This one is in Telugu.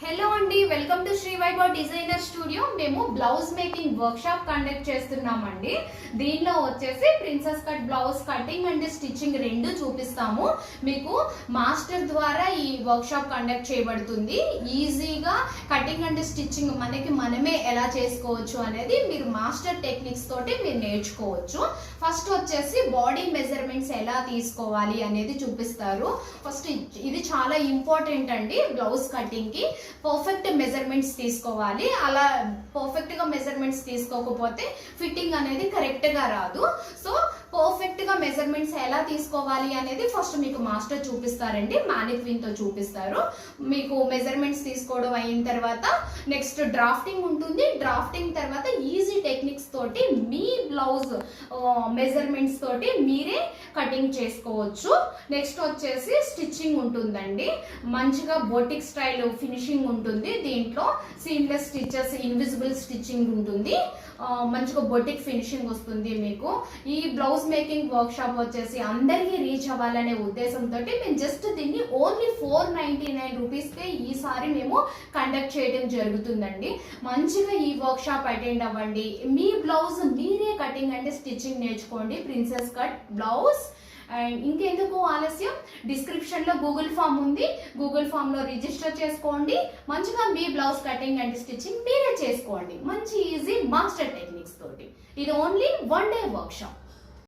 హలో అండి, welcome to Shri Vaibhav designer studio. మేము blouse making work shop conduct చేస్తున్నామండి. దీనిలో వచ్చేసి princess cut blouse cutting and stitching రెండు చూపిస్తాము. మీకు మాస్టర్ ద్వారా ఈ వర్క్ షాప్ కండక్ట్ చేయబడుతుంది. ఈజీగా కటింగ్ అండ్ స్టిచ్చింగ్ మనమే ఎలా చేసుకోవచ్చు అనేది మీరు మాస్టర్ టెక్నిక్స్ తోటి మీరు నేర్చుకోవచ్చు. ఫస్ట్ వచ్చేసి బాడీ మెజర్మెంట్స్ ఎలా తీసుకోవాలి అనేది చూపిస్తారు. ఫస్ట్ ఇది చాలా ఇంపార్టెంట్ అండి. బ్లౌజ్ కటింగ్ కి పర్ఫెక్ట్ మెజర్మెంట్స్ తీసుకోవాలి. అలా పర్ఫెక్ట్ గా మెజర్మెంట్స్ తీసుకోకపోతే ఫిట్టింగ్ అనేది కరెక్ట్ గా రాదు. సో పర్ఫెక్ట్ గా మెజర్మెంట్స్ ఎలా తీసుకోవాలి అనేది ఫస్ట్ మీకు మాస్టర్ చూపిస్తారండి. మానిక్విన్ తో చూపిస్తారు. మీకు మెజర్మెంట్స్ తీసుకోవడం అయిన తర్వాత నెక్స్ట్ డ్రాఫ్టింగ్ ఉంటుంది. డ్రాఫ్టింగ్ తర్వాత ఈజీ టెక్నిక్స్ తోటి మీ బ్లౌజ్ మెజర్మెంట్స్ తోటి మీరే కటింగ్ చేసుకోవచ్చు. నెక్స్ట్ వచ్చేసి స్టిచ్చింగ్ ఉంటుందండి. మంచిగా బొటిక్ స్టైల్ ఫినిషింగ్ ఉంటుంది. దీంట్లో సీమ్లెస్ స్టిచెస్, ఇన్విజిబుల్ స్టిచ్చింగ్ ఉంటుంది. మంచిగా బొటిక్ ఫినిషింగ్ వస్తుంది. మీకు ఈ బ్లౌజ్ మేకింగ్ వర్క్ షాప్ వచ్చేసి అందరికీ రీచ్ అవ్వాలనే ఉద్దేశంతో మేము జస్ట్ దీన్ని ఓన్లీ 499 రూపీస్కే ఈసారి మేము కండక్ట్ చేయడం జరుగుతుందండి. మంచిగా ఈ వర్క్ షాప్ అటెండ్ అవ్వండి. మీ బ్లౌజ్ మీరే కటింగ్ అంటే స్టిచ్చింగ్ నేర్చుకోండి. Princess cut blouse. అండ్ ఇంకెందుకు ఆలస్యం, డిస్క్రిప్షన్ లో గూగుల్ ఫామ్ ఉంది. గూగుల్ ఫామ్ లో రిజిస్టర్ చేసుకోండి. మంచిగా మీ బ్లౌజ్ కటింగ్ అండ్ స్టిచ్చింగ్ మీరే చేసుకోండి. మంచి ఈజీ మాస్టర్ టెక్నిక్స్ తోటి. ఇది ఓన్లీ 1 డే వర్క్ షాప్.